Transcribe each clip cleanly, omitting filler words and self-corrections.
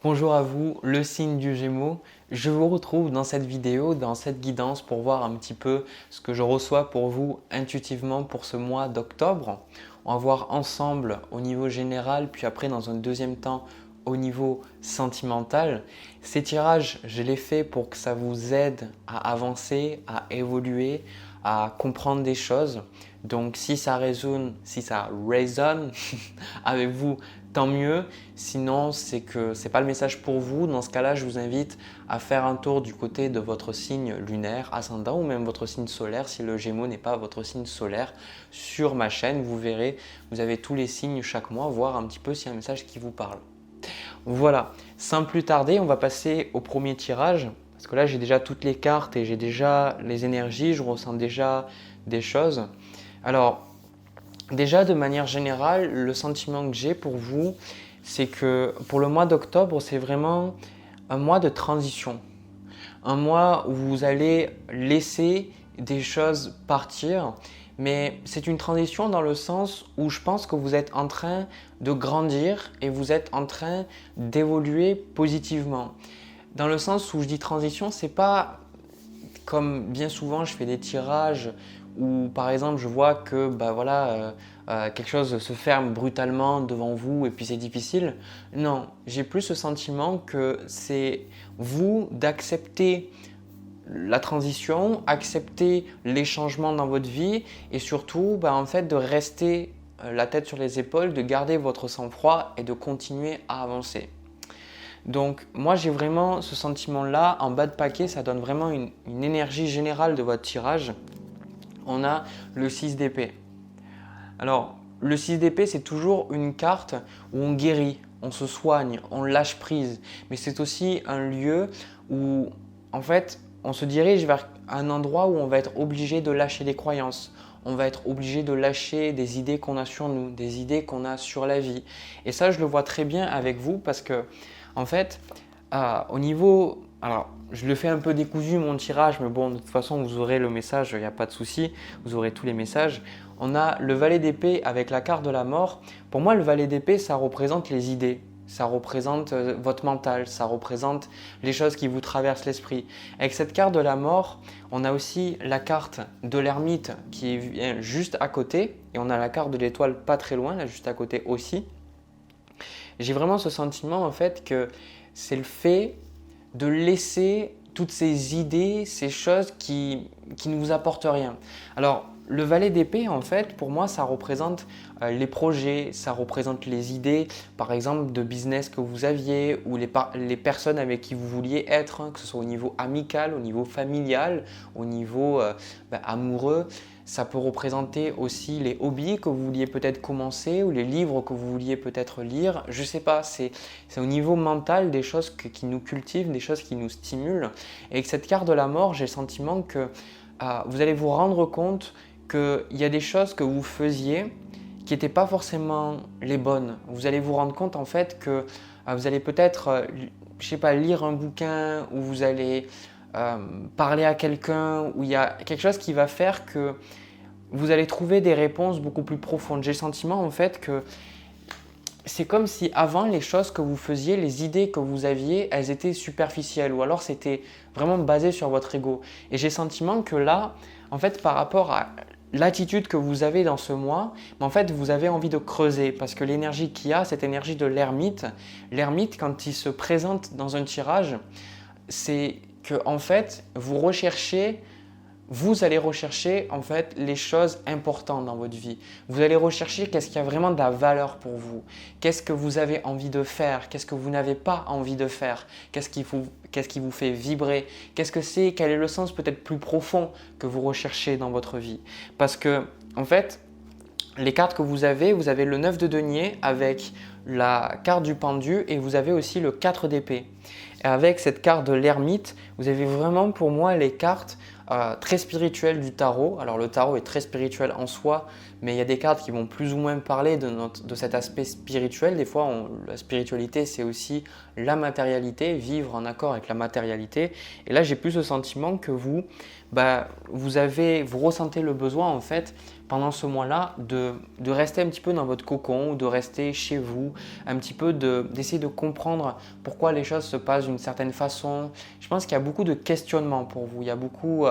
Bonjour à vous, le signe du Gémeaux. Je vous retrouve dans cette vidéo, dans cette guidance pour voir un petit peu ce que je reçois pour vous intuitivement pour ce mois d'octobre. On va voir ensemble au niveau général, puis après dans un deuxième temps au niveau sentimental. Ces tirages, je les fais pour que ça vous aide à avancer, à évoluer, à comprendre des choses. Donc si ça résonne avec vous, tant mieux. Sinon, c'est que ce n'est pas le message pour vous. Dans ce cas-là, je vous invite à faire un tour du côté de votre signe lunaire, ascendant ou même votre signe solaire si le Gémeaux n'est pas votre signe solaire. Sur ma chaîne, vous verrez, vous avez tous les signes chaque mois, voir un petit peu s'il y a un message qui vous parle. Voilà, sans plus tarder, on va passer au premier tirage. Parce que là, j'ai déjà toutes les cartes et j'ai déjà les énergies, je ressens déjà des choses. Alors, déjà, de manière générale, le sentiment que j'ai pour vous, c'est que pour le mois d'octobre, c'est vraiment un mois de transition. Un mois où vous allez laisser des choses partir, mais c'est une transition dans le sens où je pense que vous êtes en train de grandir et vous êtes en train d'évoluer positivement. Dans le sens où je dis transition, c'est pas comme bien souvent je fais des tirages où par exemple je vois que quelque chose se ferme brutalement devant vous et puis c'est difficile. Non, j'ai plus ce sentiment que c'est vous d'accepter la transition, accepter les changements dans votre vie et surtout en fait de rester la tête sur les épaules, de garder votre sang-froid et de continuer à avancer. Donc moi j'ai vraiment ce sentiment-là, en bas de paquet, ça donne vraiment une énergie générale de votre tirage. On a le 6 d'épée. Alors le 6 d'épée c'est toujours une carte où on guérit, on se soigne, on lâche prise. Mais c'est aussi un lieu où en fait on se dirige vers un endroit où on va être obligé de lâcher des croyances. On va être obligé de lâcher des idées qu'on a sur nous, des idées qu'on a sur la vie. Et ça je le vois très bien avec vous parce que en fait, au niveau… Alors, je le fais un peu décousu mon tirage, mais bon, de toute façon, vous aurez le message, il n'y a pas de souci, vous aurez tous les messages. On a le valet d'épée avec la carte de la mort. Pour moi, le valet d'épée, ça représente les idées, ça représente votre mental, ça représente les choses qui vous traversent l'esprit. Avec cette carte de la mort, on a aussi la carte de l'ermite qui vient juste à côté, et on a la carte de l'étoile pas très loin, là juste à côté aussi. J'ai vraiment ce sentiment en fait que c'est le fait de laisser toutes ces idées, ces choses qui ne vous apportent rien. Alors, le valet d'épée, en fait, pour moi, ça représente les projets, ça représente les idées, par exemple, de business que vous aviez ou les personnes avec qui vous vouliez être, hein, que ce soit au niveau amical, au niveau familial, au niveau amoureux. Ça peut représenter aussi les hobbies que vous vouliez peut-être commencer ou les livres que vous vouliez peut-être lire. Je ne sais pas, c'est au niveau mental des choses qui nous cultivent, des choses qui nous stimulent. Et avec cette carte de la mort, j'ai le sentiment que vous allez vous rendre compte qu'il y a des choses que vous faisiez qui n'étaient pas forcément les bonnes. Vous allez vous rendre compte en fait que vous allez peut-être, je sais pas, lire un bouquin ou vous allez parler à quelqu'un où il y a quelque chose qui va faire que vous allez trouver des réponses beaucoup plus profondes. J'ai le sentiment en fait que c'est comme si avant les choses que vous faisiez, les idées que vous aviez, elles étaient superficielles ou alors c'était vraiment basé sur votre ego. Et j'ai le sentiment que là, en fait par rapport à l'attitude que vous avez dans ce mois, en fait vous avez envie de creuser parce que l'énergie qu'il y a, cette énergie de l'ermite quand il se présente dans un tirage, c'est que en fait vous allez rechercher en fait les choses importantes dans votre vie. Vous allez rechercher qu'est-ce qui a vraiment de la valeur pour vous. Qu'est-ce que vous avez envie de faire? Qu'est-ce que vous n'avez pas envie de faire? Qu'est-ce qui vous fait vibrer? Qu'est-ce que c'est? Quel est le sens peut-être plus profond que vous recherchez dans votre vie? Parce que en fait, les cartes que vous avez le 9 de denier avec la carte du pendu et vous avez aussi le 4 d'épée. Et avec cette carte de l'ermite, vous avez vraiment pour moi les cartes très spirituelles du tarot. Alors le tarot est très spirituel en soi, mais il y a des cartes qui vont plus ou moins parler de cet aspect spirituel. Des fois, la spiritualité, c'est aussi la matérialité, vivre en accord avec la matérialité. Et là, j'ai plus le sentiment que vous ressentez le besoin en fait pendant ce mois-là de rester un petit peu dans votre cocon ou de rester chez vous, un petit peu d'essayer de comprendre pourquoi les choses se passent d'une certaine façon. Je pense qu'il y a beaucoup de questionnements pour vous, il y a beaucoup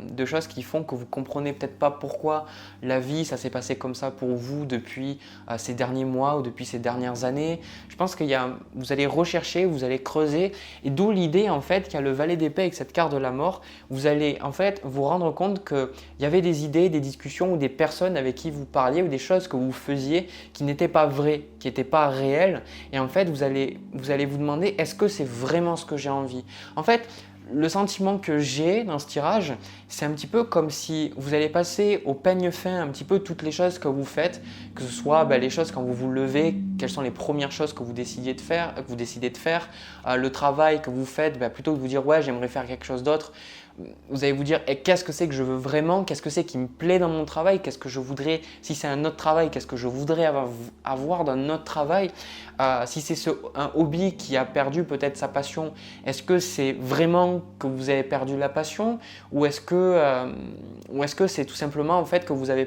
de choses qui font que vous ne comprenez peut-être pas pourquoi la vie, ça s'est passé comme ça pour vous depuis ces derniers mois ou depuis ces dernières années. Je pense vous allez rechercher, vous allez creuser et d'où l'idée en fait qu'il y a le valet d'épée avec cette carte de la mort. Vous allez en fait vous rendre compte qu'il y avait des idées, des discussions ou des personnes avec qui vous parliez ou des choses que vous faisiez qui n'étaient pas vraies, qui n'étaient pas réelles. Et en fait, vous allez vous demander est-ce que c'est vraiment ce que j'ai envie? En fait, le sentiment que j'ai dans ce tirage, c'est un petit peu comme si vous allez passer au peigne fin un petit peu toutes les choses que vous faites, que ce soit les choses quand vous vous levez, quelles sont les premières choses que vous décidez de faire, le travail que vous faites, plutôt que de vous dire ouais j'aimerais faire quelque chose d'autre, vous allez vous dire qu'est-ce que c'est que je veux vraiment, qu'est-ce que c'est qui me plaît dans mon travail, qu'est-ce que je voudrais, si c'est un autre travail, qu'est-ce que je voudrais avoir d'un autre travail, si c'est un hobby qui a perdu peut-être sa passion, est-ce que c'est vraiment que vous avez perdu la passion ou est-ce que c'est tout simplement en fait que vous avez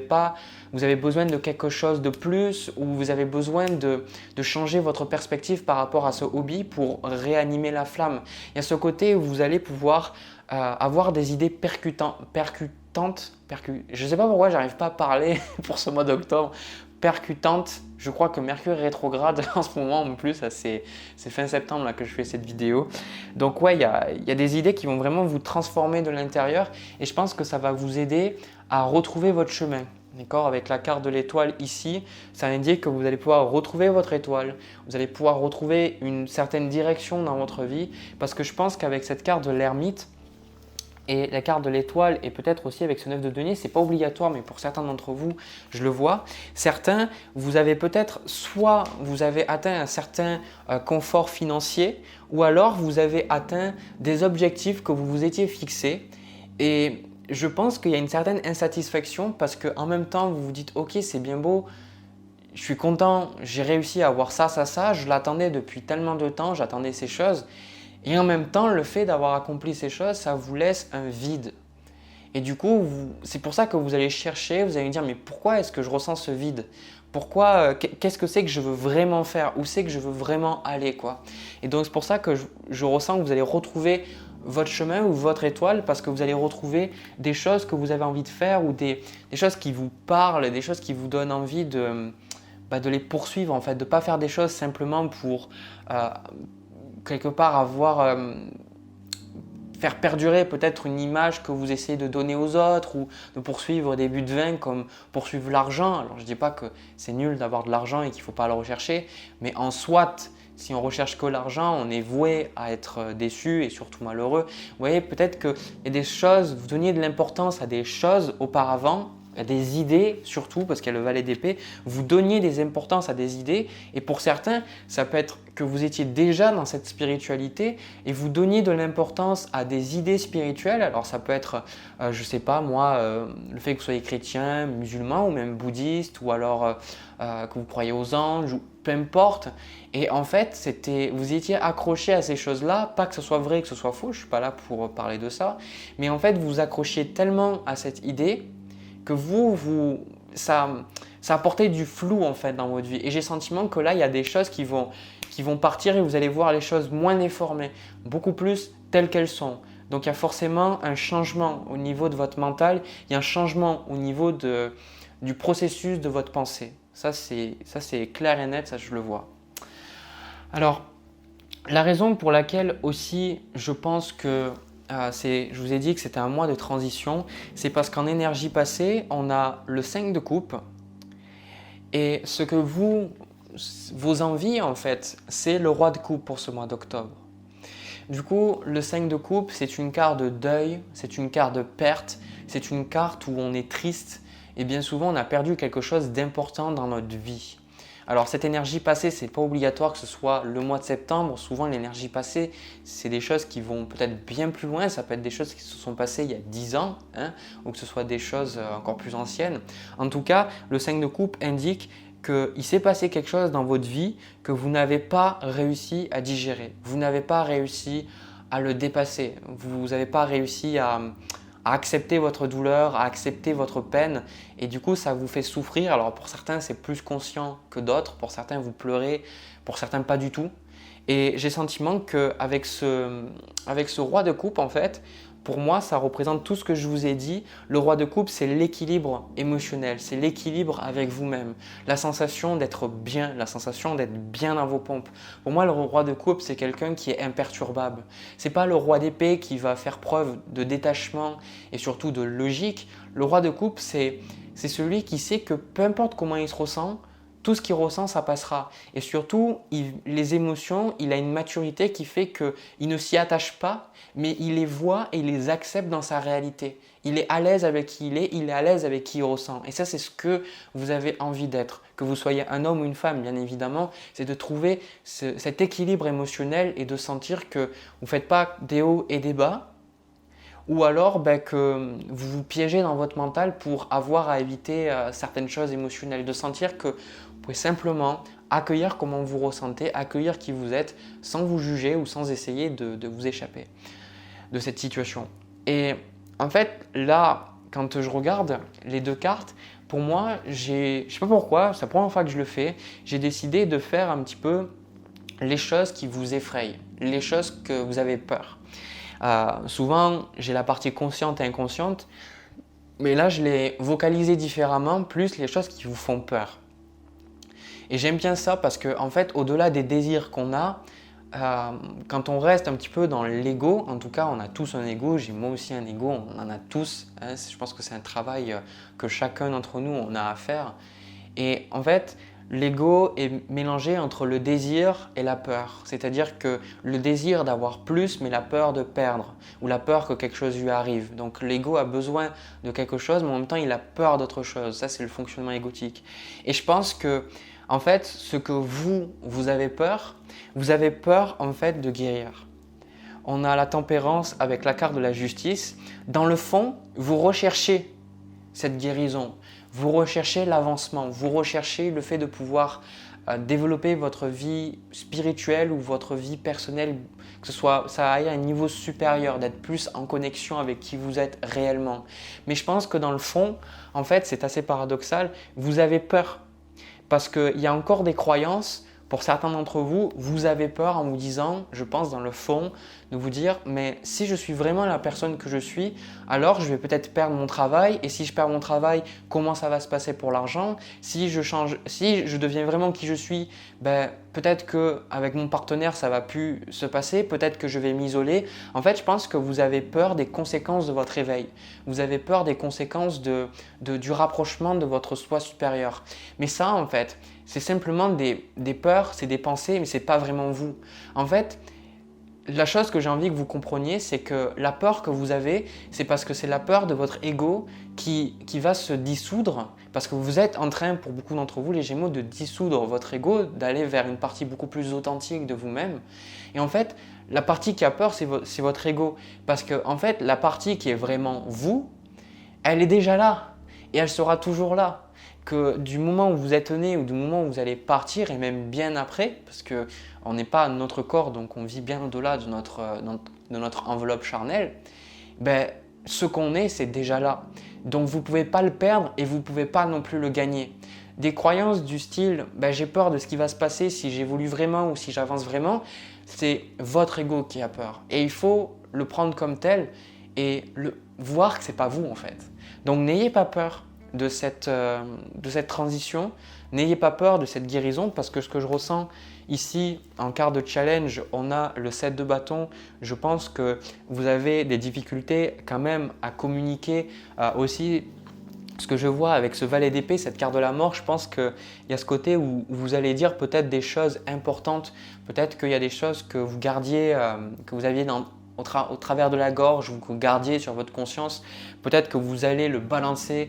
besoin de quelque chose de plus ou vous avez besoin de changer votre perspective par rapport à ce hobby pour réanimer la flamme. Il y a ce côté où vous allez pouvoir avoir des idées percutantes, je ne sais pas pourquoi j'arrive pas à parler pour ce mois d'octobre, percutantes. Je crois que Mercure est rétrograde en ce moment en plus, c'est fin septembre là, que je fais cette vidéo. Donc ouais, il y a des idées qui vont vraiment vous transformer de l'intérieur et je pense que ça va vous aider à retrouver votre chemin. D'accord, avec la carte de l'étoile ici, ça indique que vous allez pouvoir retrouver votre étoile, vous allez pouvoir retrouver une certaine direction dans votre vie parce que je pense qu'avec cette carte de l'ermite, et la carte de l'étoile et peut-être aussi avec ce 9 de denier, ce n'est pas obligatoire, mais pour certains d'entre vous, je le vois. Certains, vous avez peut-être, soit vous avez atteint un certain confort financier, ou alors vous avez atteint des objectifs que vous vous étiez fixés. Et je pense qu'il y a une certaine insatisfaction parce qu'en même temps, vous vous dites « Ok, c'est bien beau, je suis content, j'ai réussi à avoir ça, je l'attendais depuis tellement de temps, j'attendais ces choses. » Et en même temps, le fait d'avoir accompli ces choses, ça vous laisse un vide. Et du coup, c'est pour ça que vous allez chercher, vous allez me dire, mais pourquoi est-ce que je ressens ce vide? Pourquoi, qu'est-ce que c'est que je veux vraiment faire? Où c'est que je veux vraiment aller, quoi? Et donc, c'est pour ça que je ressens que vous allez retrouver votre chemin ou votre étoile parce que vous allez retrouver des choses que vous avez envie de faire ou des choses qui vous parlent, des choses qui vous donnent envie de les poursuivre, en fait, de ne pas faire des choses simplement pour quelque part faire perdurer peut-être une image que vous essayez de donner aux autres ou de poursuivre des buts vains comme poursuivre l'argent. Alors je ne dis pas que c'est nul d'avoir de l'argent et qu'il ne faut pas le rechercher, mais en soit, si on recherche que l'argent, on est voué à être déçu et surtout malheureux. Vous voyez, peut-être qu'il y a des choses, vous donniez de l'importance à des choses auparavant, à des idées surtout, parce qu'il y a le valet d'épée, vous donniez des importances à des idées et pour certains, ça peut être que vous étiez déjà dans cette spiritualité et vous donniez de l'importance à des idées spirituelles. Alors ça peut être, je ne sais pas moi, le fait que vous soyez chrétien, musulman ou même bouddhiste ou alors que vous croyez aux anges ou peu importe. Et en fait, vous étiez accroché à ces choses-là, pas que ce soit vrai, que ce soit faux, je ne suis pas là pour parler de ça, mais en fait, vous vous accrochiez tellement à cette idée que ça apportait du flou en fait dans votre vie. Et j'ai le sentiment que là, il y a des choses qui vont partir et vous allez voir les choses moins déformées, beaucoup plus telles qu'elles sont. Donc, il y a forcément un changement au niveau de votre mental, il y a un changement au niveau du processus de votre pensée. Ça, c'est clair et net, ça je le vois. Alors, la raison pour laquelle aussi je pense que je vous ai dit que c'était un mois de transition, c'est parce qu'en énergie passée, on a le 5 de coupe et ce que vos envies en fait, c'est le roi de coupe pour ce mois d'octobre. Du coup, le 5 de coupe, c'est une carte de deuil, c'est une carte de perte, c'est une carte où on est triste et bien souvent on a perdu quelque chose d'important dans notre vie. Alors cette énergie passée, ce n'est pas obligatoire que ce soit le mois de septembre. Souvent l'énergie passée, c'est des choses qui vont peut-être bien plus loin. Ça peut être des choses qui se sont passées il y a 10 ans ou que ce soit des choses encore plus anciennes. En tout cas, le 5 de coupe indique qu'il s'est passé quelque chose dans votre vie que vous n'avez pas réussi à digérer. Vous n'avez pas réussi à le dépasser. Vous n'avez pas réussi à à accepter votre douleur, à accepter votre peine et du coup ça vous fait souffrir. Alors pour certains c'est plus conscient que d'autres, pour certains vous pleurez, pour certains pas du tout. Et j'ai le sentiment qu'avec ce roi de coupe en fait, pour moi, ça représente tout ce que je vous ai dit. Le roi de coupe, c'est l'équilibre émotionnel, c'est l'équilibre avec vous-même, la sensation d'être bien, la sensation d'être bien dans vos pompes. Pour moi, le roi de coupe, c'est quelqu'un qui est imperturbable. C'est pas le roi d'épée qui va faire preuve de détachement et surtout de logique. Le roi de coupe, c'est celui qui sait que peu importe comment il se ressent, tout ce qu'il ressent, ça passera. Et surtout, les émotions, il a une maturité qui fait qu'il ne s'y attache pas, mais il les voit et il les accepte dans sa réalité. Il est à l'aise avec qui il est à l'aise avec qui il ressent. Et ça, c'est ce que vous avez envie d'être. Que vous soyez un homme ou une femme, bien évidemment, c'est de trouver cet équilibre émotionnel et de sentir que vous ne faites pas des hauts et des bas, ou alors que vous vous piégez dans votre mental pour avoir à éviter certaines choses émotionnelles, de sentir que vous pouvez simplement accueillir comment vous ressentez, accueillir qui vous êtes sans vous juger ou sans essayer de vous échapper de cette situation. Et en fait, là, quand je regarde les deux cartes, pour moi, je ne sais pas pourquoi, c'est la première fois que je le fais, j'ai décidé de faire un petit peu les choses qui vous effrayent, les choses que vous avez peur. Souvent, j'ai la partie consciente et inconsciente, mais là, je l'ai vocalisé différemment, plus les choses qui vous font peur. Et j'aime bien ça parce que, en fait, au-delà des désirs qu'on a, quand on reste un petit peu dans l'ego, en tout cas, on a tous un ego, j'ai moi aussi un ego, on en a tous. Hein, je pense que c'est un travail que chacun d'entre nous, on a à faire. Et en fait, l'ego est mélangé entre le désir et la peur. C'est-à-dire que le désir d'avoir plus, mais la peur de perdre, ou la peur que quelque chose lui arrive. Donc l'ego a besoin de quelque chose, mais en même temps, il a peur d'autre chose. Ça, c'est le fonctionnement égotique. Et je pense que, en fait, ce que vous avez peur en fait de guérir. On a la tempérance avec la carte de la justice. Dans le fond, vous recherchez cette guérison. Vous recherchez l'avancement, vous recherchez le fait de pouvoir développer votre vie spirituelle ou votre vie personnelle, que ça aille à un niveau supérieur, d'être plus en connexion avec qui vous êtes réellement. Mais je pense que dans le fond, en fait, c'est assez paradoxal, vous avez peur. Parce qu'il y a encore des croyances, pour certains d'entre vous, vous avez peur en vous disant, je pense dans le fond, de vous dire, mais si je suis vraiment la personne que je suis, alors je vais peut-être perdre mon travail. Et si je perds mon travail, comment ça va se passer pour l'argent? Si je deviens vraiment qui je suis, peut-être qu'avec mon partenaire, ça ne va plus se passer. Peut-être que je vais m'isoler. En fait, je pense que vous avez peur des conséquences de votre éveil. Vous avez peur des conséquences du rapprochement de votre soi supérieur. Mais ça, en fait, c'est simplement des peurs, c'est des pensées, mais ce n'est pas vraiment vous. En fait, la chose que j'ai envie que vous compreniez, c'est que la peur que vous avez, c'est parce que c'est la peur de votre ego qui va se dissoudre, parce que vous êtes en train, pour beaucoup d'entre vous, les Gémeaux, de dissoudre votre ego, d'aller vers une partie beaucoup plus authentique de vous-même. Et en fait, la partie qui a peur, c'est votre ego, parce que en fait, la partie qui est vraiment vous, elle est déjà là, et elle sera toujours là. Que du moment où vous êtes né ou du moment où vous allez partir et même bien après, parce qu'on n'est pas notre corps, donc on vit bien au-delà de notre enveloppe charnelle, ce qu'on est, c'est déjà là. Donc vous ne pouvez pas le perdre et vous ne pouvez pas non plus le gagner. Des croyances du style j'ai peur de ce qui va se passer si j'évolue vraiment ou si j'avance vraiment, c'est votre ego qui a peur. Et il faut le prendre comme tel et voir que ce n'est pas vous en fait. Donc n'ayez pas peur de cette transition. N'ayez pas peur de cette guérison parce que ce que je ressens ici en carte de challenge, on a le 7 de bâton. Je pense que vous avez des difficultés quand même à communiquer aussi. Ce que je vois avec ce valet d'épée, cette carte de la mort, je pense qu'il y a ce côté où vous allez dire peut-être des choses importantes. Peut-être qu'il y a des choses que vous gardiez, que vous aviez au travers de la gorge ou que vous gardiez sur votre conscience, peut-être que vous allez le balancer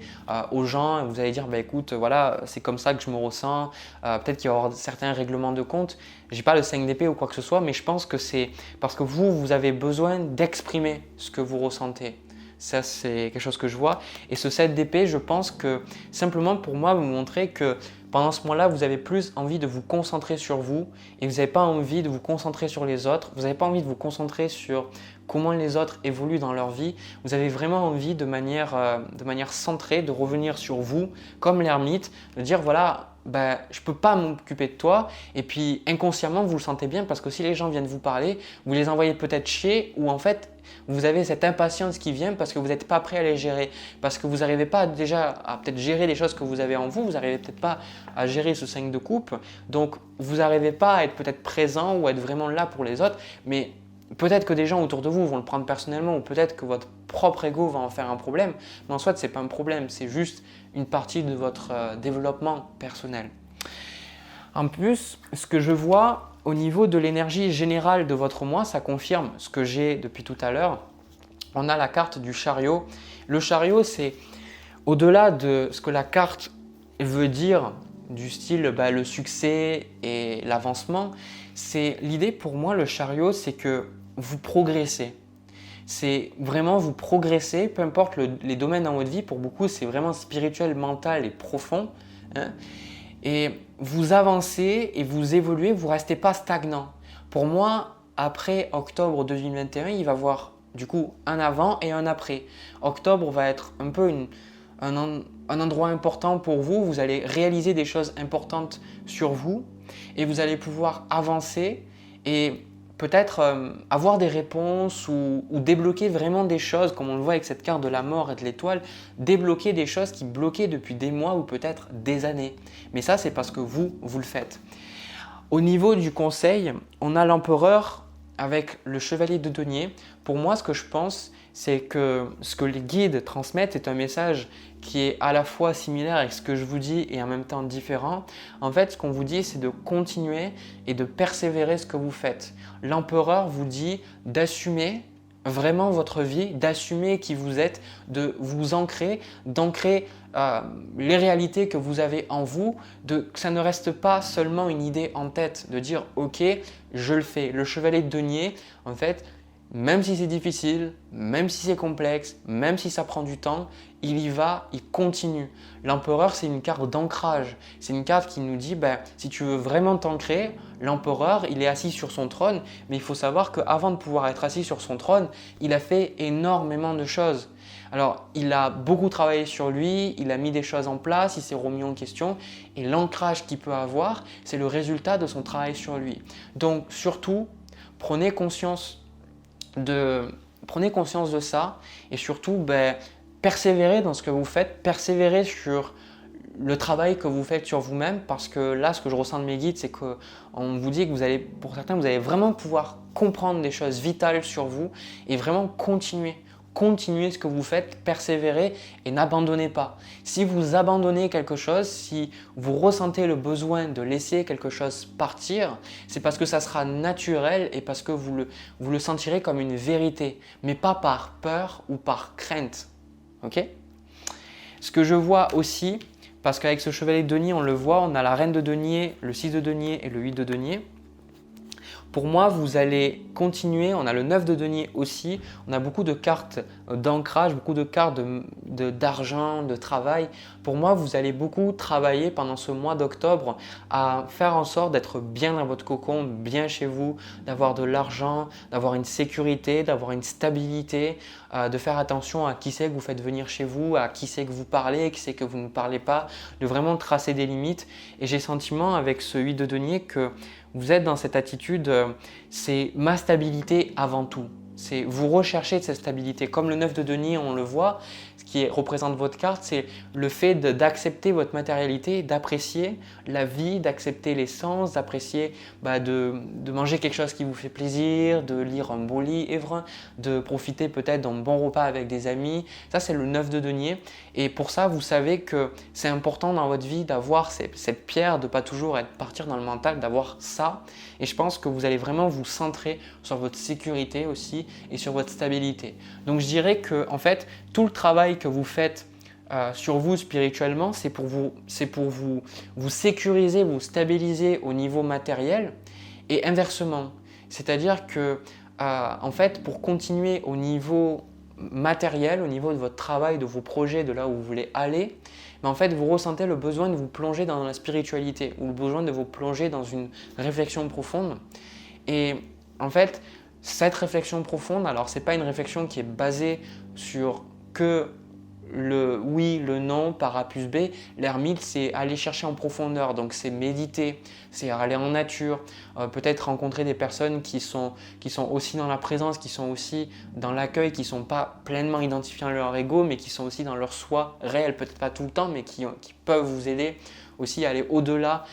aux gens et vous allez dire écoute, voilà, c'est comme ça que je me ressens, peut-être qu'il va y avoir certains règlements de compte. Je n'ai pas le 5 d'épée ou quoi que ce soit, mais je pense que c'est parce que vous avez besoin d'exprimer ce que vous ressentez. Ça, c'est quelque chose que je vois. Et ce 7 d'épée, je pense que simplement pour moi, vous montrer que Pendant ce moment-là, vous avez plus envie de vous concentrer sur vous et vous n'avez pas envie de vous concentrer sur les autres. Vous n'avez pas envie de vous concentrer sur comment les autres évoluent dans leur vie. Vous avez vraiment envie de manière centrée de revenir sur vous, comme l'ermite, de dire voilà, je ne peux pas m'occuper de toi. Et puis inconsciemment, vous le sentez bien parce que si les gens viennent vous parler, vous les envoyez peut-être chier ou en fait, vous avez cette impatience qui vient parce que vous n'êtes pas prêt à les gérer, parce que vous n'arrivez pas déjà à peut-être gérer les choses que vous avez en vous, vous n'arrivez peut-être pas à gérer ce 5 de coupe, donc vous n'arrivez pas à être peut-être présent ou à être vraiment là pour les autres, mais peut-être que des gens autour de vous vont le prendre personnellement ou peut-être que votre propre ego va en faire un problème, mais en soit ce n'est pas un problème, c'est juste une partie de votre développement personnel. En plus, ce que je vois au niveau de l'énergie générale de votre moi, ça confirme ce que j'ai depuis tout à l'heure. On a la carte du chariot. Le chariot, c'est au-delà de ce que la carte veut dire, du style le succès et l'avancement. C'est l'idée pour moi, le chariot, c'est que vous progressez. C'est vraiment vous progressez, peu importe les domaines dans votre vie. Pour beaucoup, c'est vraiment spirituel, mental et profond. Et vous avancez et vous évoluez, vous ne restez pas stagnant. Pour moi, après octobre 2021, il va y avoir du coup un avant et un après. Octobre va être un peu un endroit important pour vous. Vous allez réaliser des choses importantes sur vous et vous allez pouvoir avancer et peut-être avoir des réponses ou débloquer vraiment des choses, comme on le voit avec cette carte de la mort et de l'étoile, débloquer des choses qui bloquaient depuis des mois ou peut-être des années. Mais ça, c'est parce que vous le faites. Au niveau du conseil, on a l'empereur avec le chevalier de denier. Pour moi, ce que je pense, c'est que ce que les guides transmettent est un message qui est à la fois similaire avec ce que je vous dis et en même temps différent. En fait, ce qu'on vous dit, c'est de continuer et de persévérer ce que vous faites. L'empereur vous dit d'assumer vraiment votre vie, d'assumer qui vous êtes, de vous d'ancrer les réalités que vous avez en vous, que ça ne reste pas seulement une idée en tête, de dire « ok, je le fais ». Le chevalier de denier, en fait, même si c'est difficile, même si c'est complexe, même si ça prend du temps, il y va, il continue. L'empereur, c'est une carte d'ancrage. C'est une carte qui nous dit, si tu veux vraiment t'ancrer, l'empereur, il est assis sur son trône, mais il faut savoir qu'avant de pouvoir être assis sur son trône, il a fait énormément de choses. Alors, il a beaucoup travaillé sur lui, il a mis des choses en place, il s'est remis en question et l'ancrage qu'il peut avoir, c'est le résultat de son travail sur lui. Donc, surtout, prenez conscience de ça et surtout persévérez dans ce que vous faites, persévérez sur le travail que vous faites sur vous-même parce que là, ce que je ressens de mes guides, c'est qu'on vous dit que pour certains, vous allez vraiment pouvoir comprendre des choses vitales sur vous et vraiment continuer ce que vous faites, persévérez et n'abandonnez pas. Si vous abandonnez quelque chose, si vous ressentez le besoin de laisser quelque chose partir, c'est parce que ça sera naturel et parce que vous le sentirez comme une vérité, mais pas par peur ou par crainte. Ok ? Ce que je vois aussi, parce qu'avec ce chevalier de denier, on le voit, on a la reine de denier, le 6 de denier et le 8 de denier. Pour moi, vous allez continuer, on a le 9 de denier aussi, on a beaucoup de cartes d'ancrage, beaucoup de cartes d'argent, de travail. Pour moi, vous allez beaucoup travailler pendant ce mois d'octobre à faire en sorte d'être bien dans votre cocon, bien chez vous, d'avoir de l'argent, d'avoir une sécurité, d'avoir une stabilité, de faire attention à qui c'est que vous faites venir chez vous, à qui c'est que vous parlez, qui c'est que vous ne parlez pas, de vraiment tracer des limites. Et j'ai le sentiment avec ce 8 de denier que vous êtes dans cette attitude, c'est ma stabilité avant tout. C'est vous recherchez cette stabilité. Comme le 9 de denier, on le voit, ce qui représente votre carte, c'est le fait d'accepter votre matérialité, d'apprécier la vie, d'accepter les sens, d'apprécier de manger quelque chose qui vous fait plaisir, de lire un beau livre, de profiter peut-être d'un bon repas avec des amis. Ça, c'est le 9 de denier. Et pour ça, vous savez que c'est important dans votre vie d'avoir cette pierre, de ne pas toujours partir dans le mental, d'avoir ça. Et je pense que vous allez vraiment vous centrer sur votre sécurité aussi et sur votre stabilité. Donc je dirais que en fait, tout le travail que vous faites sur vous spirituellement, c'est pour vous sécuriser, vous stabiliser au niveau matériel et inversement. C'est-à-dire que en fait, pour continuer au niveau matériel, au niveau de votre travail, de vos projets, de là où vous voulez aller, mais en fait vous ressentez le besoin de vous plonger dans la spiritualité ou le besoin de vous plonger dans une réflexion profonde. Et en fait, cette réflexion profonde, alors c'est pas une réflexion qui est basée sur que le oui, le non, par A plus B. L'ermite, c'est aller chercher en profondeur, donc c'est méditer, c'est aller en nature, peut-être rencontrer des personnes qui sont aussi dans la présence, qui sont aussi dans l'accueil, qui ne sont pas pleinement identifiés à leur ego, mais qui sont aussi dans leur soi réel, peut-être pas tout le temps, mais qui peuvent vous aider aussi à aller au-delà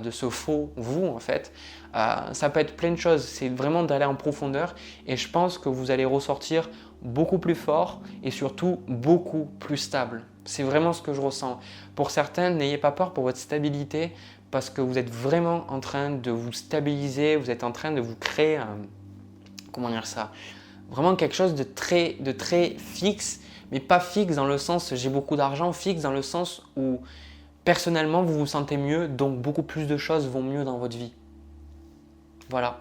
de ce faux vous en fait. Ça peut être plein de choses, c'est vraiment d'aller en profondeur et je pense que vous allez ressortir beaucoup plus fort et surtout beaucoup plus stable. C'est vraiment ce que je ressens. Pour certains, n'ayez pas peur pour votre stabilité parce que vous êtes vraiment en train de vous stabiliser, vous êtes en train de vous créer, comment dire ça, vraiment quelque chose de très fixe, mais pas fixe dans le sens j'ai beaucoup d'argent, fixe dans le sens où personnellement vous vous sentez mieux, donc beaucoup plus de choses vont mieux dans votre vie. Voilà.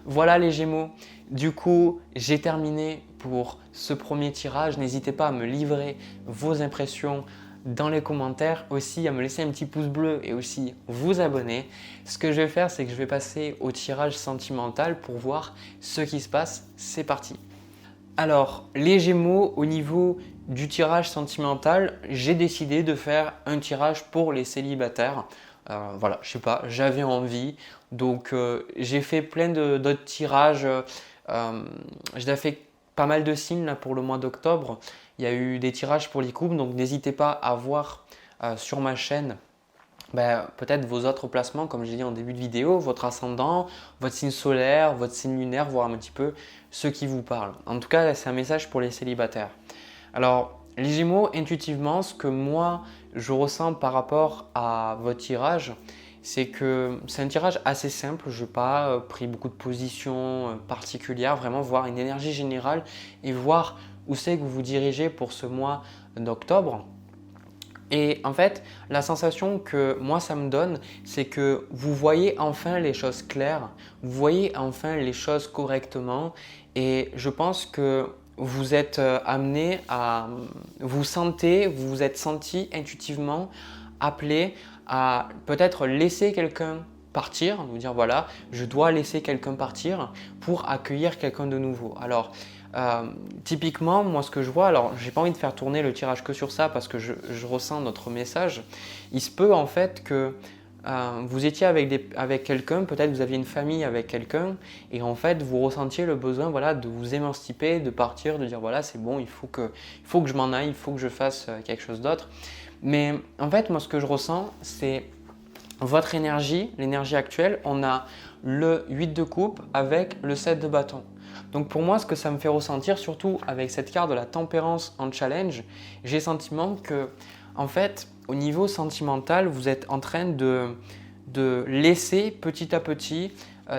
Voilà les Gémeaux. Du coup, j'ai terminé pour ce premier tirage. N'hésitez pas à me livrer vos impressions dans les commentaires, aussi à me laisser un petit pouce bleu et aussi vous abonner. Ce que je vais faire, c'est que je vais passer au tirage sentimental pour voir ce qui se passe. C'est parti. Alors, les Gémeaux, au niveau du tirage sentimental, j'ai décidé de faire un tirage pour les célibataires. Voilà, je sais pas, j'avais envie. Donc, j'ai fait plein d'autres tirages. J'ai fait pas mal de signes là, pour le mois d'octobre. Il y a eu des tirages pour les couples, donc n'hésitez pas à voir sur ma chaîne peut-être vos autres placements, comme j'ai dit en début de vidéo, votre ascendant, votre signe solaire, votre signe lunaire, voir un petit peu ce qui vous parle. En tout cas, c'est un message pour les célibataires. Alors, les Gémeaux, intuitivement, ce que moi je ressens par rapport à votre tirage, c'est que c'est un tirage assez simple. Je n'ai pas pris beaucoup de positions particulières, vraiment voir une énergie générale et voir où c'est que vous vous dirigez pour ce mois d'octobre. Et en fait, la sensation que moi ça me donne, c'est que vous voyez enfin les choses claires, vous voyez enfin les choses correctement et je pense que vous êtes amené à vous sentez, vous vous êtes senti intuitivement appelé à peut-être laisser quelqu'un partir, vous dire voilà, je dois laisser quelqu'un partir pour accueillir quelqu'un de nouveau. Alors, typiquement, moi ce que je vois, alors j'ai pas envie de faire tourner le tirage que sur ça parce que je ressens notre message. Il se peut en fait que vous étiez avec quelqu'un, peut-être vous aviez une famille avec quelqu'un et en fait vous ressentiez le besoin voilà, de vous émanciper, de partir, de dire voilà c'est bon, il faut que je m'en aille, il faut que je fasse quelque chose d'autre. Mais en fait moi ce que je ressens c'est votre énergie, l'énergie actuelle, on a le 8 de coupe avec le 7 de bâton. Donc pour moi, ce que ça me fait ressentir, surtout avec cette carte de la tempérance en challenge, j'ai le sentiment que, en fait, au niveau sentimental, vous êtes en train de laisser petit à petit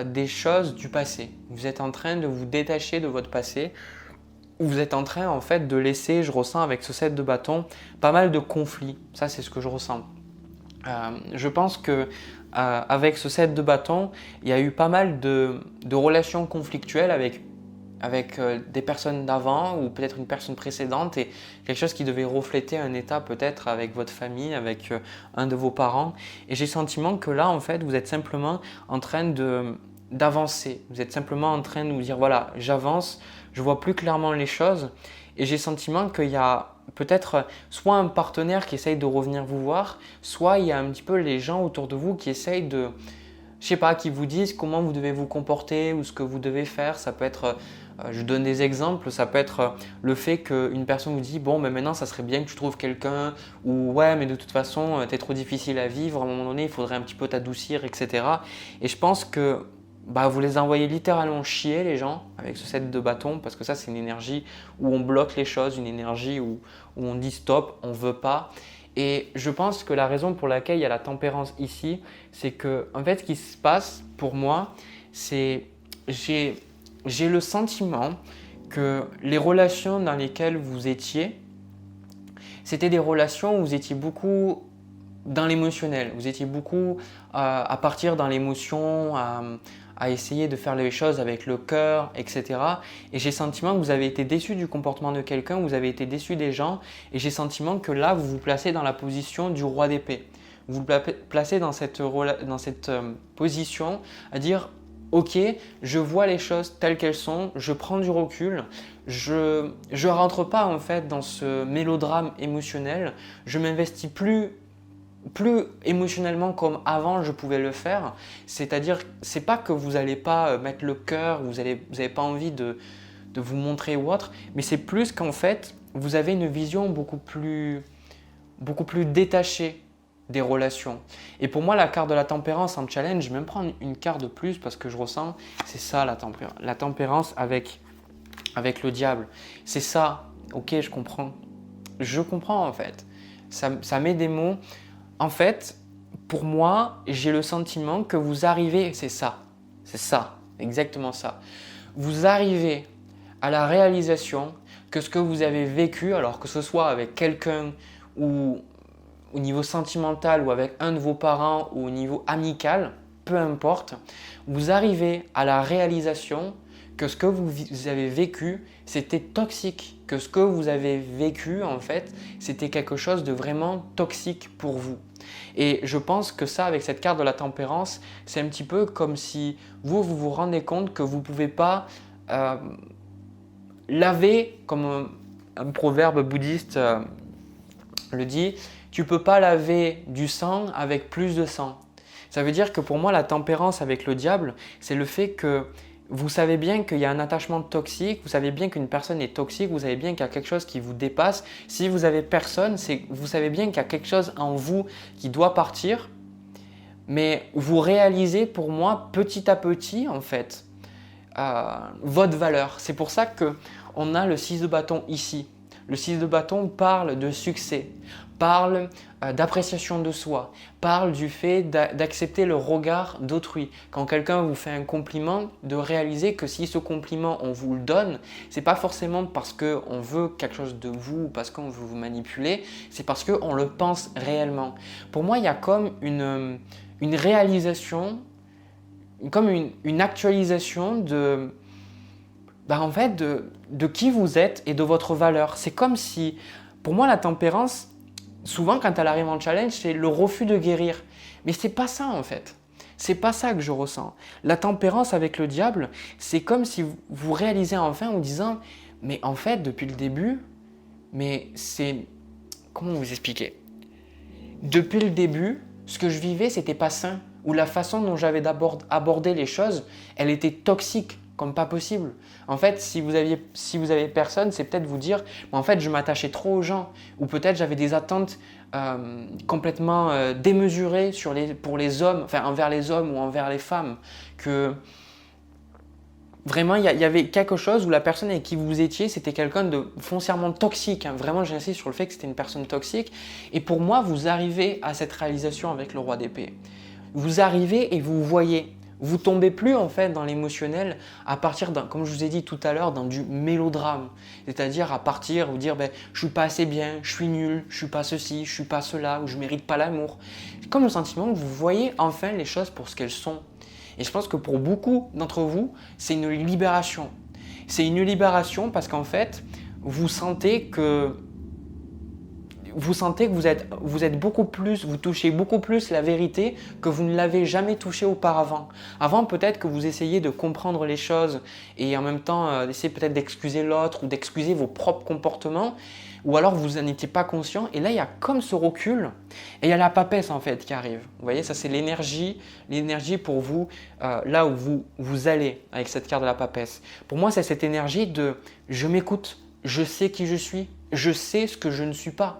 des choses du passé. Vous êtes en train de vous détacher de votre passé. Vous êtes en train, en fait, de laisser, je ressens avec ce 7 de bâton, pas mal de conflits. Ça, c'est ce que je ressens. Je pense que avec ce 7 de bâton, il y a eu pas mal de relations conflictuelles avec des personnes d'avant ou peut-être une personne précédente et quelque chose qui devait refléter un état peut-être avec votre famille, avec un de vos parents. Et j'ai le sentiment que là, en fait, vous êtes simplement en train d'avancer. Vous êtes simplement en train de vous dire, voilà, j'avance, je vois plus clairement les choses. Et j'ai le sentiment qu'il y a peut-être soit un partenaire qui essaye de revenir vous voir, soit il y a un petit peu les gens autour de vous qui essayent de, je sais pas, qui vous disent comment vous devez vous comporter ou ce que vous devez faire. Ça peut être, je donne des exemples, ça peut être le fait qu'une personne vous dit bon mais maintenant ça serait bien que tu trouves quelqu'un ou ouais mais de toute façon tu es trop difficile à vivre, à un moment donné il faudrait un petit peu t'adoucir, etc. Et je pense que vous les envoyez littéralement chier les gens avec ce set de bâton parce que ça c'est une énergie où on bloque les choses, une énergie où on dit stop, on ne veut pas. Et je pense que la raison pour laquelle il y a la tempérance ici, c'est que en fait ce qui se passe pour moi, c'est j'ai le sentiment que les relations dans lesquelles vous étiez, c'était des relations où vous étiez beaucoup dans l'émotionnel, vous étiez beaucoup à partir dans l'émotion, à à essayer de faire les choses avec le cœur, etc. Et j'ai le sentiment que vous avez été déçu du comportement de quelqu'un, vous avez été déçu des gens, et j'ai le sentiment que là, vous vous placez dans la position du roi d'épée. Vous vous placez dans cette position à dire « Ok, je vois les choses telles qu'elles sont, je prends du recul, je ne rentre pas en fait dans ce mélodrame émotionnel, je m'investis plus émotionnellement comme avant je pouvais le faire. C'est-à-dire, c'est pas que vous n'allez pas mettre le cœur, vous avez pas envie de vous montrer ou autre, mais c'est plus qu'en fait, vous avez une vision beaucoup plus détachée des relations. Et pour moi, la carte de la tempérance en challenge, je vais même prendre une carte de plus parce que je ressens, c'est ça la tempérance avec le diable. C'est ça, ok, je comprends. Je comprends en fait. Ça met des mots. En fait, pour moi, j'ai le sentiment que vous arrivez, c'est ça, exactement ça. Vous arrivez à la réalisation que ce que vous avez vécu, alors que ce soit avec quelqu'un ou au niveau sentimental ou avec un de vos parents ou au niveau amical, peu importe, vous arrivez à la réalisation que ce que vous avez vécu, c'était toxique, que ce que vous avez vécu, en fait, c'était quelque chose de vraiment toxique pour vous. Et je pense que ça, avec cette carte de la tempérance, c'est un petit peu comme si vous rendez compte que vous ne pouvez pas laver, comme un proverbe bouddhiste le dit, tu ne peux pas laver du sang avec plus de sang. Ça veut dire que pour moi, la tempérance avec le diable, c'est le fait que vous savez bien qu'il y a un attachement toxique, vous savez bien qu'une personne est toxique, vous savez bien qu'il y a quelque chose qui vous dépasse. Si vous avez personne, vous savez bien qu'il y a quelque chose en vous qui doit partir, mais vous réalisez pour moi petit à petit en fait votre valeur. C'est pour ça qu'on a le 6 de bâton ici. Le 6 de bâton parle de succès, parle d'appréciation de soi, parle du fait d'accepter le regard d'autrui. Quand quelqu'un vous fait un compliment, de réaliser que si ce compliment on vous le donne, c'est pas forcément parce qu'on veut quelque chose de vous ou parce qu'on veut vous manipuler, c'est parce qu'on le pense réellement. Pour moi, il y a comme une réalisation, comme une actualisation en fait, de qui vous êtes et de votre valeur. C'est comme si, pour moi, la tempérance, souvent quand elle arrive en challenge, c'est le refus de guérir. Mais c'est pas ça en fait. C'est pas ça que je ressens. La tempérance avec le diable, c'est comme si vous réalisez enfin en disant, mais en fait, depuis le début, mais c'est... Comment vous expliquer? Depuis le début, ce que je vivais, c'était pas sain. Ou la façon dont j'avais abordé les choses, elle était toxique. Comme pas possible. En fait, si vous avez personne, c'est peut-être vous dire en fait, je m'attachais trop aux gens. Ou peut-être j'avais des attentes complètement démesurées pour les hommes, enfin envers les hommes ou envers les femmes. Que vraiment, il y avait quelque chose où la personne avec qui vous étiez, c'était quelqu'un de foncièrement toxique. Hein. Vraiment, j'insiste sur le fait que c'était une personne toxique. Et pour moi, vous arrivez à cette réalisation avec le roi d'épée. Vous arrivez et vous voyez. Vous tombez plus en fait dans l'émotionnel à partir comme je vous ai dit tout à l'heure, dans du mélodrame. C'est-à-dire à partir, vous dire je suis pas assez bien, je suis nul, je suis pas ceci, je suis pas cela, ou je mérite pas l'amour. C'est comme le sentiment que vous voyez enfin les choses pour ce qu'elles sont. Et je pense que pour beaucoup d'entre vous, c'est une libération. C'est une libération parce qu'en fait, vous sentez que vous êtes beaucoup plus, vous touchez beaucoup plus la vérité que vous ne l'avez jamais touché auparavant. Avant, peut-être que vous essayez de comprendre les choses et en même temps d'essayer peut-être d'excuser l'autre ou d'excuser vos propres comportements, ou alors vous n'en étiez pas conscient. Et là, il y a comme ce recul et il y a la papesse en fait qui arrive. Vous voyez, ça c'est l'énergie pour vous là où vous allez avec cette carte de la papesse. Pour moi, c'est cette énergie de je m'écoute, je sais qui je suis, je sais ce que je ne suis pas.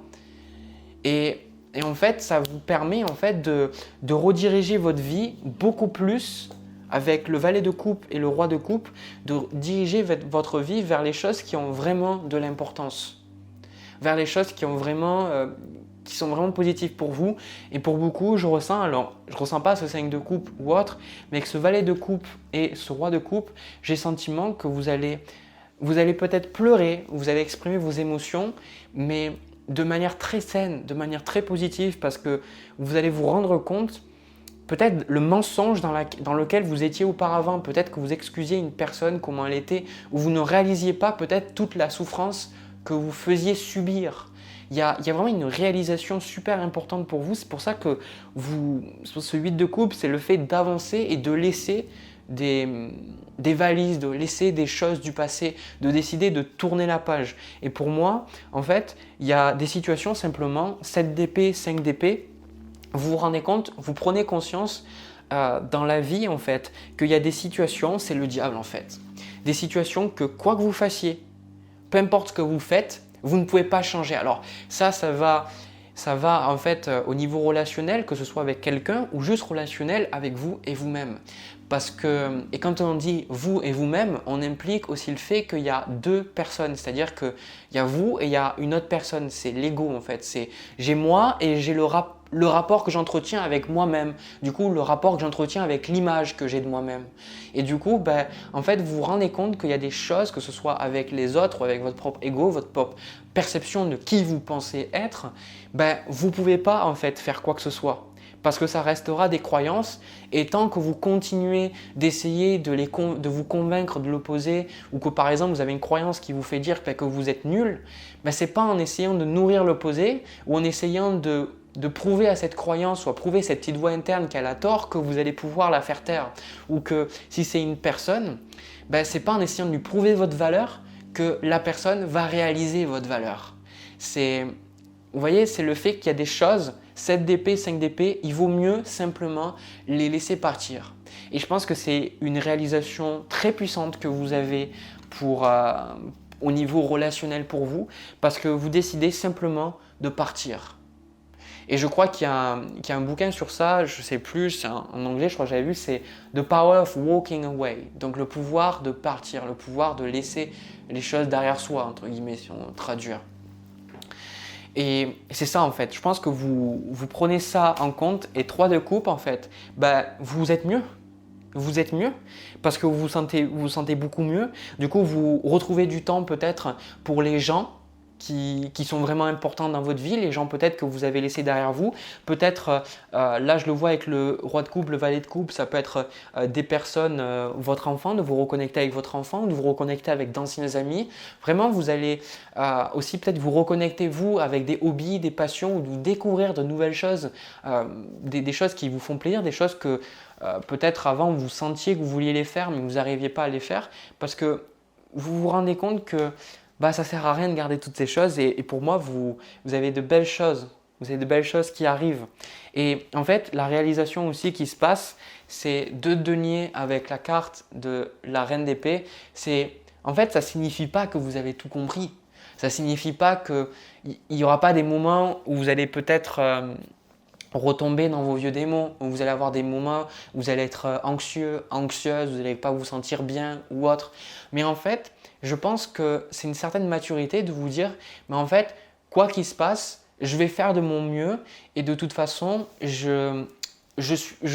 Et en fait, ça vous permet en fait de rediriger votre vie beaucoup plus avec le valet de coupe et le roi de coupe, de diriger votre vie vers les choses qui ont vraiment de l'importance, vers les choses qui sont vraiment positives pour vous. Et pour beaucoup, je ressens pas ce 5 de coupe ou autre, mais avec ce valet de coupe et ce roi de coupe, j'ai le sentiment que vous allez peut-être pleurer, vous allez exprimer vos émotions, mais de manière très saine, de manière très positive, parce que vous allez vous rendre compte peut-être le mensonge dans lequel vous étiez auparavant, peut-être que vous excusiez une personne comment elle était, ou vous ne réalisiez pas peut-être toute la souffrance que vous faisiez subir. Il y a vraiment une réalisation super importante pour vous. C'est pour ça que ce 8 de coupe, c'est le fait d'avancer et de laisser des valises, de laisser des choses du passé, de décider de tourner la page. Et pour moi, en fait, il y a des situations simplement, 7 d'épée, 5 d'épée, vous vous rendez compte, vous prenez conscience dans la vie en fait, qu'il y a des situations, c'est le diable en fait. Des situations que quoi que vous fassiez, peu importe ce que vous faites, vous ne pouvez pas changer. Alors ça va en fait au niveau relationnel, que ce soit avec quelqu'un ou juste relationnel avec vous et vous-même. Et quand on dit vous et vous-même, on implique aussi le fait qu'il y a deux personnes, c'est-à-dire qu'il y a vous et il y a une autre personne, c'est l'ego en fait. C'est j'ai moi et j'ai le rapport que j'entretiens avec moi-même, du coup le rapport que j'entretiens avec l'image que j'ai de moi-même. Et du coup, en fait, vous vous rendez compte qu'il y a des choses, que ce soit avec les autres ou avec votre propre ego, votre propre perception de qui vous pensez être, vous ne pouvez pas en fait faire quoi que ce soit. Parce que ça restera des croyances et tant que vous continuez d'essayer de vous convaincre de l'opposé ou que par exemple vous avez une croyance qui vous fait dire que vous êtes nul, ce n'est pas en essayant de nourrir l'opposé ou en essayant de prouver à cette croyance ou à prouver cette petite voix interne qu'elle a tort que vous allez pouvoir la faire taire. Ou que si c'est une personne, ce n'est pas en essayant de lui prouver votre valeur que la personne va réaliser votre valeur. Vous voyez, c'est le fait qu'il y a des choses, 7 d'épée, 5 d'épée, il vaut mieux simplement les laisser partir. Et je pense que c'est une réalisation très puissante que vous avez au niveau relationnel pour vous, parce que vous décidez simplement de partir. Et je crois qu'il y a un bouquin sur ça, je ne sais plus, en anglais je crois que j'avais vu, c'est The Power of Walking Away. Donc le pouvoir de partir, le pouvoir de laisser les choses derrière soi, entre guillemets, si on traduit. Et c'est ça en fait, je pense que vous prenez ça en compte et 3 de coupe en fait, vous êtes mieux. Vous êtes mieux parce que vous vous sentez beaucoup mieux. Du coup, vous retrouvez du temps peut-être pour les gens qui sont vraiment importants dans votre vie, les gens peut-être que vous avez laissés derrière vous. Peut-être, là je le vois avec le roi de coupe, le valet de coupe, ça peut être des personnes, votre enfant, de vous reconnecter avec votre enfant, de vous reconnecter avec d'anciens amis. Vraiment, vous allez aussi peut-être vous reconnecter vous avec des hobbies, des passions, ou de découvrir de nouvelles choses, des choses qui vous font plaisir, des choses que peut-être avant vous sentiez que vous vouliez les faire mais vous n'arriviez pas à les faire parce que vous vous rendez compte que ça ne sert à rien de garder toutes ces choses et pour moi, vous avez de belles choses. Vous avez de belles choses qui arrivent. Et en fait, la réalisation aussi qui se passe, c'est 2 deniers avec la carte de la reine d'épée. En fait, ça ne signifie pas que vous avez tout compris. Ça ne signifie pas qu'il n'y aura pas des moments où vous allez peut-être retomber dans vos vieux démons, où vous allez avoir des moments où vous allez être anxieux, anxieuse, vous n'allez pas vous sentir bien ou autre. Mais en fait, je pense que c'est une certaine maturité de vous dire, mais en fait, quoi qu'il se passe, je vais faire de mon mieux et de toute façon, je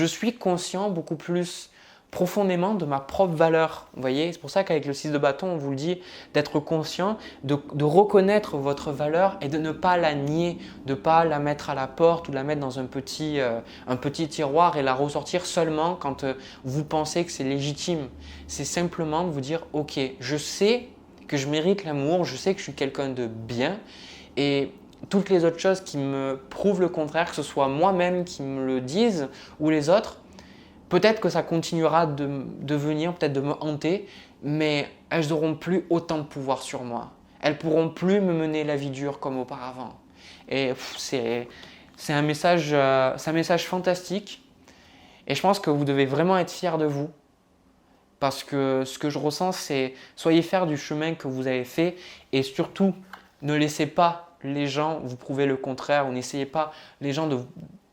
suis conscient beaucoup plus profondément de ma propre valeur. Vous voyez, c'est pour ça qu'avec le 6 de bâton, on vous le dit, d'être conscient, de reconnaître votre valeur et de ne pas la nier, de ne pas la mettre à la porte ou de la mettre dans un petit tiroir et la ressortir seulement quand vous pensez que c'est légitime. C'est simplement de vous dire, ok, je sais que je mérite l'amour, je sais que je suis quelqu'un de bien et toutes les autres choses qui me prouvent le contraire, que ce soit moi-même qui me le dise ou les autres, peut-être que ça continuera de venir, peut-être de me hanter, mais elles n'auront plus autant de pouvoir sur moi. Elles ne pourront plus me mener la vie dure comme auparavant. Et c'est un message fantastique. Et je pense que vous devez vraiment être fiers de vous. Parce que ce que je ressens, c'est soyez fiers du chemin que vous avez fait. Et surtout, ne laissez pas les gens vous prouver le contraire. Ou n'essayez pas les gens de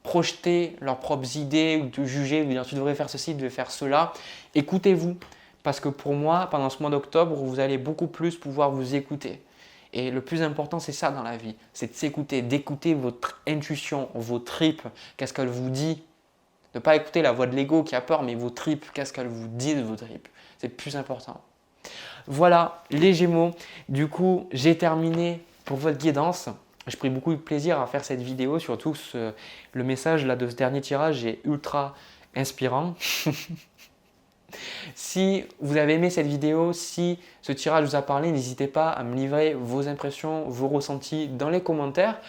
projeter leurs propres idées ou de juger, de dire tu devrais faire ceci, tu devrais faire cela. Écoutez-vous, parce que pour moi, pendant ce mois d'octobre, vous allez beaucoup plus pouvoir vous écouter. Et le plus important, c'est ça dans la vie, c'est de s'écouter, d'écouter votre intuition, vos tripes, qu'est-ce qu'elles vous disent. Ne pas écouter la voix de l'ego qui a peur, mais vos tripes, qu'est-ce qu'elles vous disent de vos tripes. C'est le plus important. Voilà les Gémeaux. Du coup, j'ai terminé pour votre guidance. J'ai pris beaucoup de plaisir à faire cette vidéo, surtout le message là, de ce dernier tirage est ultra inspirant. Si vous avez aimé cette vidéo, si ce tirage vous a parlé, n'hésitez pas à me livrer vos impressions, vos ressentis dans les commentaires,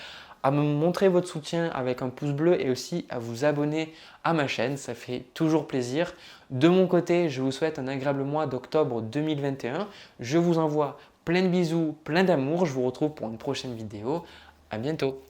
à me montrer votre soutien avec un pouce bleu et aussi à vous abonner à ma chaîne, ça fait toujours plaisir. De mon côté, je vous souhaite un agréable mois d'octobre 2021. Je vous envoie plein de bisous, plein d'amour. Je vous retrouve pour une prochaine vidéo. À bientôt.